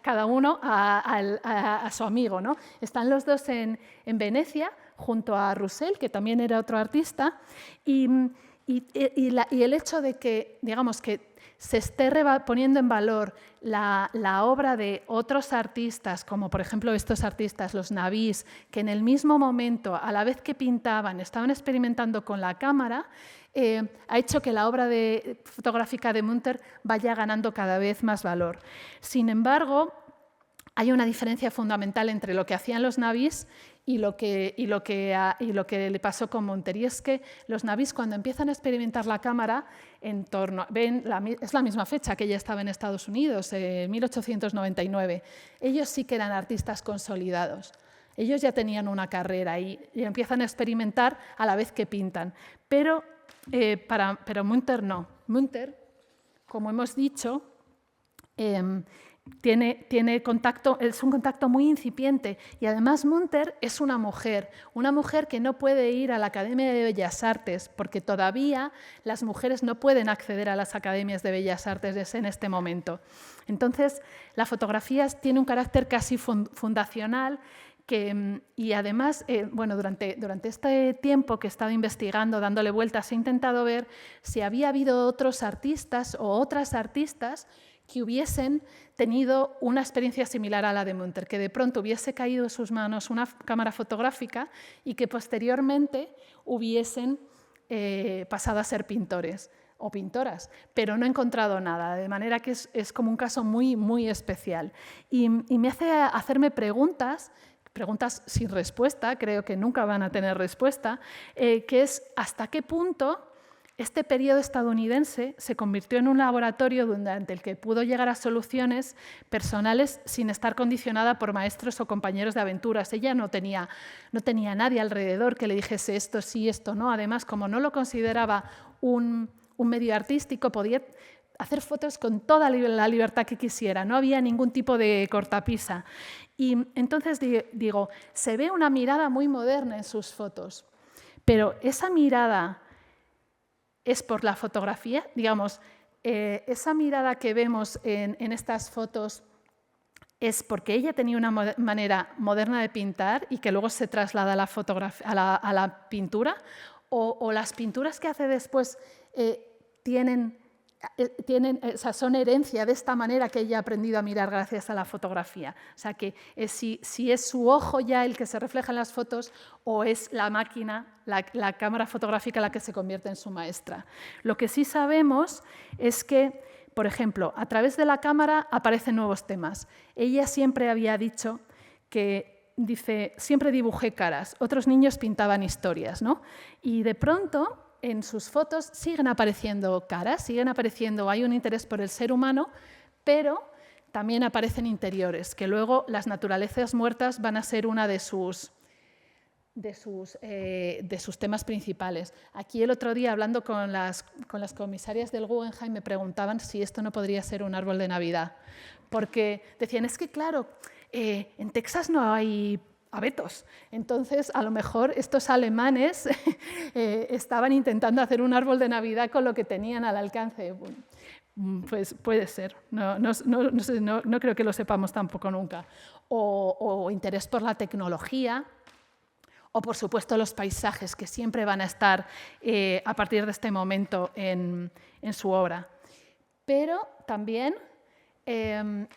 cada uno a su amigo, ¿no? Están los dos en Venecia, junto a Roussel, que también era otro artista, y el hecho de que, digamos, que se esté poniendo en valor la obra de otros artistas, como por ejemplo estos artistas, los Navís, que en el mismo momento, a la vez que pintaban, estaban experimentando con la cámara, ha hecho que la obra fotográfica de Munter vaya ganando cada vez más valor. Sin embargo, hay una diferencia fundamental entre lo que hacían los Navís y lo que le pasó con Munter. Y es que los Navís, cuando empiezan a experimentar la cámara, es la misma fecha que ella estaba en Estados Unidos, 1899. Ellos sí que eran artistas consolidados. Ellos ya tenían una carrera y empiezan a experimentar a la vez que pintan. Pero Munter no. Munter, como hemos dicho, tiene contacto, es un contacto muy incipiente y además Munter es una mujer que no puede ir a la Academia de Bellas Artes porque todavía las mujeres no pueden acceder a las Academias de Bellas Artes en este momento. Entonces, la fotografía tiene un carácter casi fundacional y además, bueno, durante este tiempo que he estado investigando, dándole vueltas, he intentado ver si había habido otros artistas o otras artistas que hubiesen tenido una experiencia similar a la de Munter, que de pronto hubiese caído en sus manos una cámara fotográfica y que posteriormente hubiesen pasado a ser pintores o pintoras, pero no he encontrado nada, de manera que es como un caso muy, muy especial. Y me hace hacerme preguntas sin respuesta, creo que nunca van a tener respuesta, que es hasta qué punto este periodo estadounidense se convirtió en un laboratorio durante el que pudo llegar a soluciones personales sin estar condicionada por maestros o compañeros de aventuras. Ella no tenía nadie alrededor que le dijese esto sí, esto no. Además, como no lo consideraba un medio artístico, podía hacer fotos con toda la libertad que quisiera, no había ningún tipo de cortapisa. Y entonces digo, se ve una mirada muy moderna en sus fotos, pero esa mirada es por la fotografía, digamos, esa mirada que vemos en estas fotos es porque ella tenía una manera moderna de pintar y que luego se traslada a la pintura, o las pinturas que hace después son herencia de esta manera que ella ha aprendido a mirar gracias a la fotografía. O sea, que si es su ojo ya el que se refleja en las fotos o es la máquina, la cámara fotográfica la que se convierte en su maestra. Lo que sí sabemos es que, por ejemplo, a través de la cámara aparecen nuevos temas. Ella siempre había dicho que, siempre dibujé caras, otros niños pintaban historias, ¿no? Y de pronto en sus fotos siguen apareciendo caras, hay un interés por el ser humano, Pero también aparecen interiores, que luego las naturalezas muertas van a ser una de sus temas principales. Aquí el otro día, hablando con las comisarias del Guggenheim, me preguntaban si esto no podría ser un árbol de Navidad, porque decían, es que claro, en Texas no hay abetos, entonces a lo mejor estos alemanes estaban intentando hacer un árbol de Navidad con lo que tenían al alcance. Pues puede ser, no creo que lo sepamos tampoco nunca. O interés por la tecnología, o por supuesto los paisajes, que siempre van a estar a partir de este momento en su obra. Pero también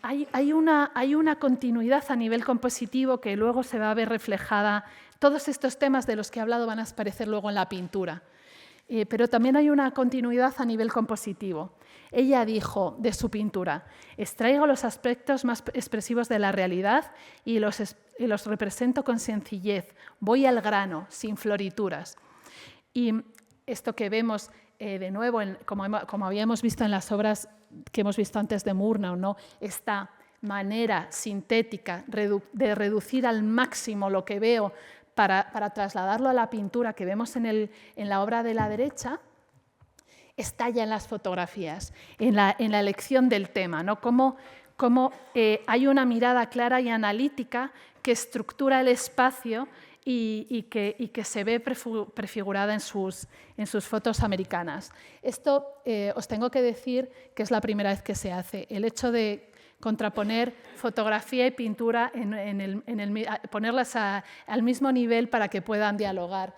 hay una continuidad a nivel compositivo que luego se va a ver reflejada. Todos estos temas de los que he hablado van a aparecer luego en la pintura. Pero también hay una continuidad a nivel compositivo. Ella dijo de su pintura, extraigo los aspectos más expresivos de la realidad y los represento con sencillez, voy al grano, sin florituras. Y esto que vemos de nuevo, como habíamos visto en las obras que hemos visto antes de Murnau, ¿no? Esta manera sintética de reducir al máximo lo que veo para trasladarlo a la pintura que vemos en la obra de la derecha, está ya en las fotografías, en la elección del tema, ¿no? Cómo hay una mirada clara y analítica que estructura el espacio y que se ve prefigurada en sus fotos americanas. Esto os tengo que decir que es la primera vez que se hace. El hecho de contraponer fotografía y pintura, ponerlas al mismo nivel para que puedan dialogar.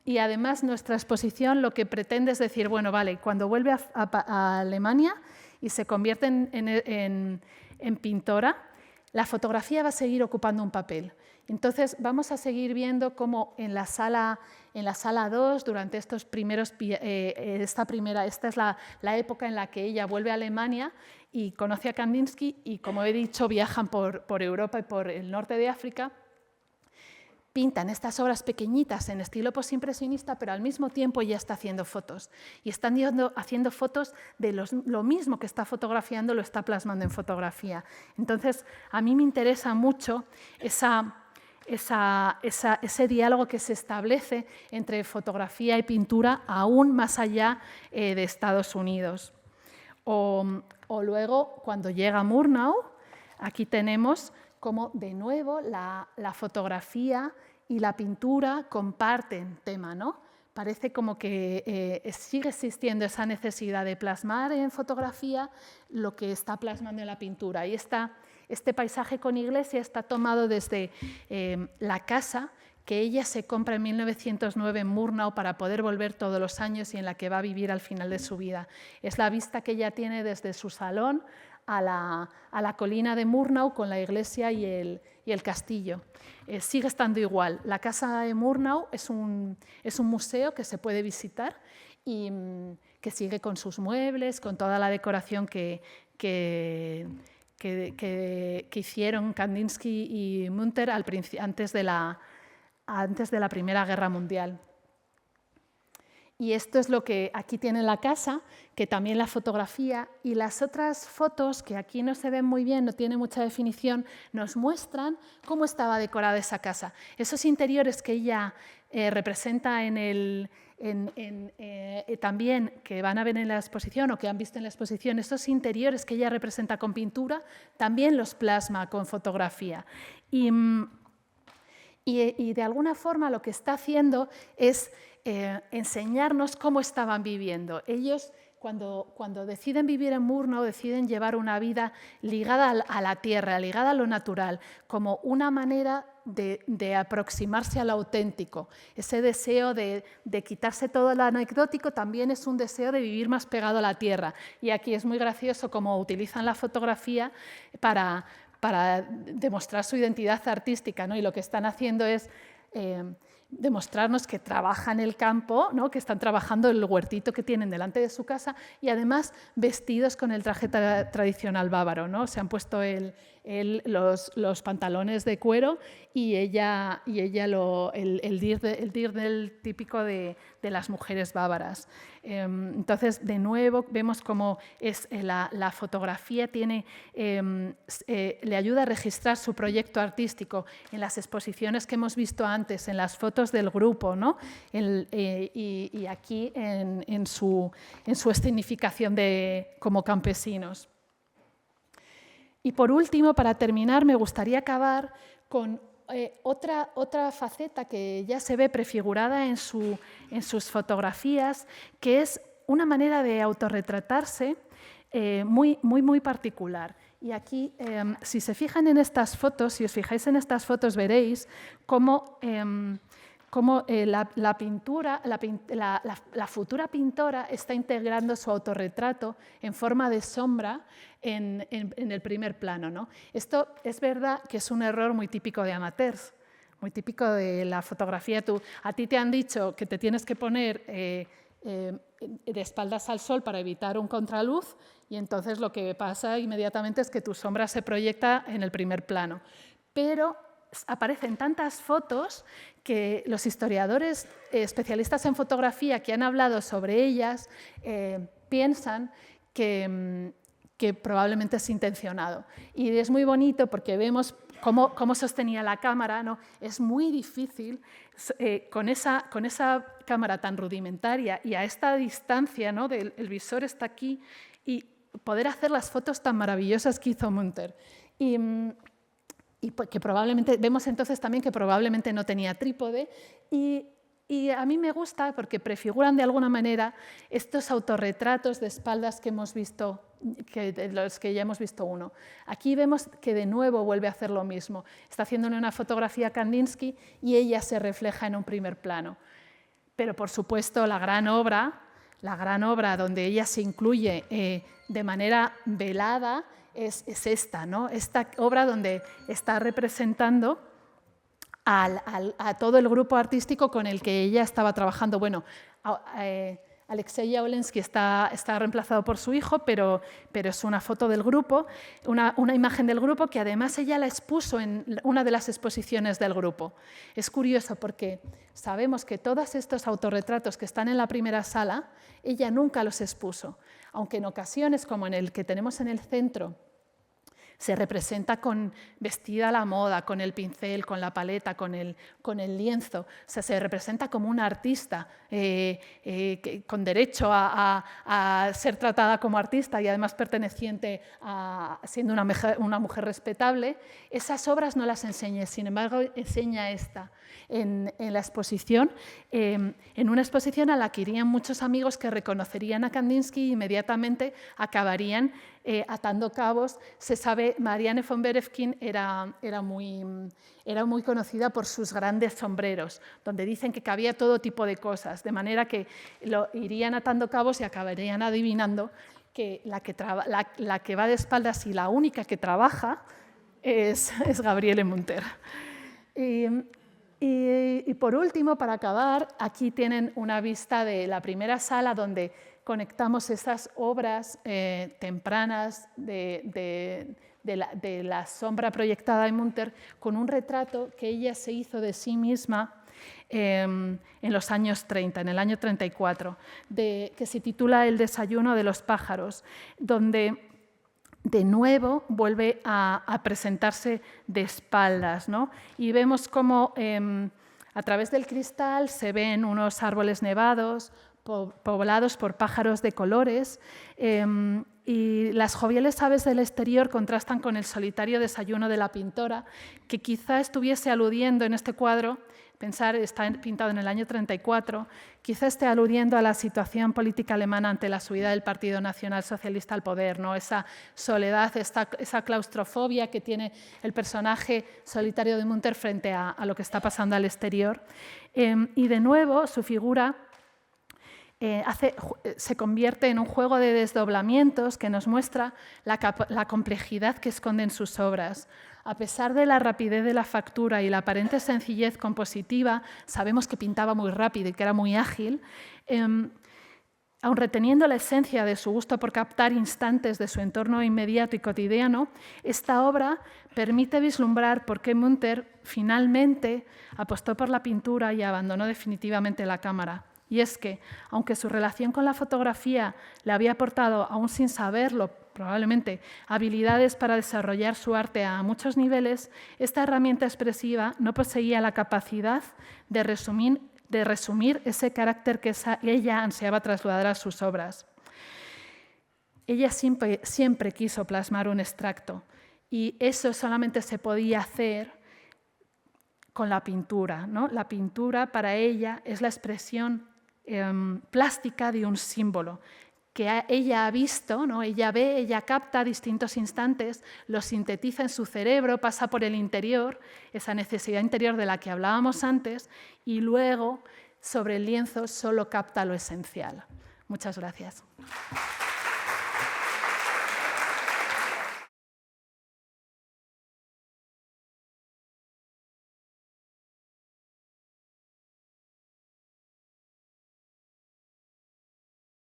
Y además nuestra exposición lo que pretende es decir, bueno, vale, cuando vuelve a Alemania y se convierte en pintora, la fotografía va a seguir ocupando un papel. Entonces vamos a seguir viendo cómo en la sala 2, durante estos primeros, esta es la época en la que ella vuelve a Alemania y conoce a Kandinsky y, como he dicho, viajan por Europa y por el norte de África. Pintan estas obras pequeñitas en estilo postimpresionista, pero al mismo tiempo ella está haciendo fotos. Y están haciendo fotos de lo mismo que está fotografiando, lo está plasmando en fotografía. Entonces, a mí me interesa mucho ese diálogo que se establece entre fotografía y pintura aún más allá de Estados Unidos. O luego, cuando llega Murnau, aquí tenemos cómo de nuevo la fotografía y la pintura comparten tema, ¿no? Parece como que sigue existiendo esa necesidad de plasmar en fotografía lo que está plasmando en la pintura. Y este paisaje con iglesia está tomado desde la casa que ella se compra en 1909 en Murnau para poder volver todos los años y en la que va a vivir al final de su vida. Es la vista que ella tiene desde su salón a la colina de Murnau con la iglesia y el castillo. Sigue estando igual. La casa de Murnau es un museo que se puede visitar y que sigue con sus muebles, con toda la decoración que hicieron Kandinsky y Munter antes de la Primera Guerra Mundial. Y esto es lo que aquí tiene la casa, que también la fotografía y las otras fotos, que aquí no se ven muy bien, no tiene mucha definición, nos muestran cómo estaba decorada esa casa. Esos interiores que ella representa también, que van a ver en la exposición o que han visto en la exposición, esos interiores que ella representa con pintura, también los plasma con fotografía. Y de alguna forma lo que está haciendo es enseñarnos cómo estaban viviendo. Ellos, cuando deciden vivir en Murnau, deciden llevar una vida ligada a la tierra, ligada a lo natural, como una manera de aproximarse a lo auténtico. Ese deseo de quitarse todo lo anecdótico también es un deseo de vivir más pegado a la tierra. Y aquí es muy gracioso cómo utilizan la fotografía para demostrar su identidad artística, ¿no? Y lo que están haciendo es demostrarnos que trabajan el campo, ¿no? Que están trabajando el huertito que tienen delante de su casa y además vestidos con el traje tradicional bávaro, ¿no? Se han puesto el los pantalones de cuero y ella el dir del típico de las mujeres bávaras. Entonces, de nuevo, vemos cómo la fotografía le ayuda a registrar su proyecto artístico en las exposiciones que hemos visto antes, en las fotos del grupo, ¿no? Y aquí en su escenificación como campesinos. Y por último, para terminar, me gustaría acabar con otra faceta que ya se ve prefigurada en sus fotografías, que es una manera de autorretratarse muy particular. Y aquí, si se fijan en estas fotos, si os fijáis en estas fotos, veréis cómo la futura pintora está integrando su autorretrato en forma de sombra en el primer plano, ¿no? Esto es verdad que es un error muy típico de amateurs, muy típico de la fotografía. A ti te han dicho que te tienes que poner de espaldas al sol para evitar un contraluz, y entonces lo que pasa inmediatamente es que tu sombra se proyecta en el primer plano. Pero aparecen tantas fotos que los historiadores especialistas en fotografía que han hablado sobre ellas piensan que probablemente es intencionado. Y es muy bonito porque vemos cómo sostenía la cámara, ¿no? Es muy difícil con esa cámara tan rudimentaria y a esta distancia, ¿no? El visor está aquí, y poder hacer las fotos tan maravillosas que hizo Munter. Y que probablemente, vemos entonces también que probablemente no tenía trípode, y a mí me gusta porque prefiguran de alguna manera estos autorretratos de espaldas que hemos visto, de los que ya hemos visto uno. Aquí vemos que de nuevo vuelve a hacer lo mismo. Está haciéndole una fotografía a Kandinsky y ella se refleja en un primer plano. Pero por supuesto la gran obra donde ella se incluye de manera velada es esta, ¿no? Esta obra donde está representando a todo el grupo artístico con el que ella estaba trabajando. Bueno, Alexei Yablonsky está reemplazado por su hijo, pero es una foto del grupo, una imagen del grupo que además ella la expuso en una de las exposiciones del grupo. Es curioso porque sabemos que todos estos autorretratos que están en la primera sala, ella nunca los expuso, aunque en ocasiones, como en el que tenemos en el centro, se representa vestida a la moda, con el pincel, con la paleta, con el lienzo. O sea, se representa como una artista con derecho a ser tratada como artista y además perteneciente siendo una mujer respetable. Esas obras no las enseña, sin embargo, enseña esta en la exposición, en una exposición a la que irían muchos amigos que reconocerían a Kandinsky e inmediatamente acabarían atando cabos. Se sabe, Marianne von Berefkin era muy conocida por sus grandes sombreros, donde dicen que cabía todo tipo de cosas, de manera que irían atando cabos y acabarían adivinando que la que va de espaldas y la única que trabaja es Gabriele Munter. Y por último, para acabar, aquí tienen una vista de la primera sala donde conectamos esas obras tempranas de la sombra proyectada en Munter con un retrato que ella se hizo de sí misma en los años 30, en el año 34, que se titula El desayuno de los pájaros, donde de nuevo vuelve a presentarse de espaldas, ¿no? Y vemos cómo a través del cristal se ven unos árboles nevados, poblados por pájaros de colores, y las joviales aves del exterior contrastan con el solitario desayuno de la pintora, que quizá estuviese aludiendo en este cuadro, está pintado en el año 34, quizá esté aludiendo a la situación política alemana ante la subida del Partido Nacional Socialista al poder, ¿no? Esa soledad, esa claustrofobia que tiene el personaje solitario de Munter frente a lo que está pasando al exterior. Y de nuevo su figura se convierte en un juego de desdoblamientos que nos muestra la complejidad que esconden sus obras. A pesar de la rapidez de la factura y la aparente sencillez compositiva, sabemos que pintaba muy rápido y que era muy ágil. Aun reteniendo la esencia de su gusto por captar instantes de su entorno inmediato y cotidiano, esta obra permite vislumbrar por qué Munter finalmente apostó por la pintura y abandonó definitivamente la cámara. Y es que, aunque su relación con la fotografía le había aportado, aún sin saberlo, probablemente, habilidades para desarrollar su arte a muchos niveles, esta herramienta expresiva no poseía la capacidad de resumir ese carácter que ella ansiaba trasladar a sus obras. Ella siempre quiso plasmar un extracto y eso solamente se podía hacer con la pintura, ¿no? La pintura para ella es la expresión plástica de un símbolo que ella ha visto, ¿no? Ella ve, ella capta distintos instantes, los sintetiza en su cerebro, pasa por el interior, esa necesidad interior de la que hablábamos antes, y luego sobre el lienzo solo capta lo esencial. Muchas gracias.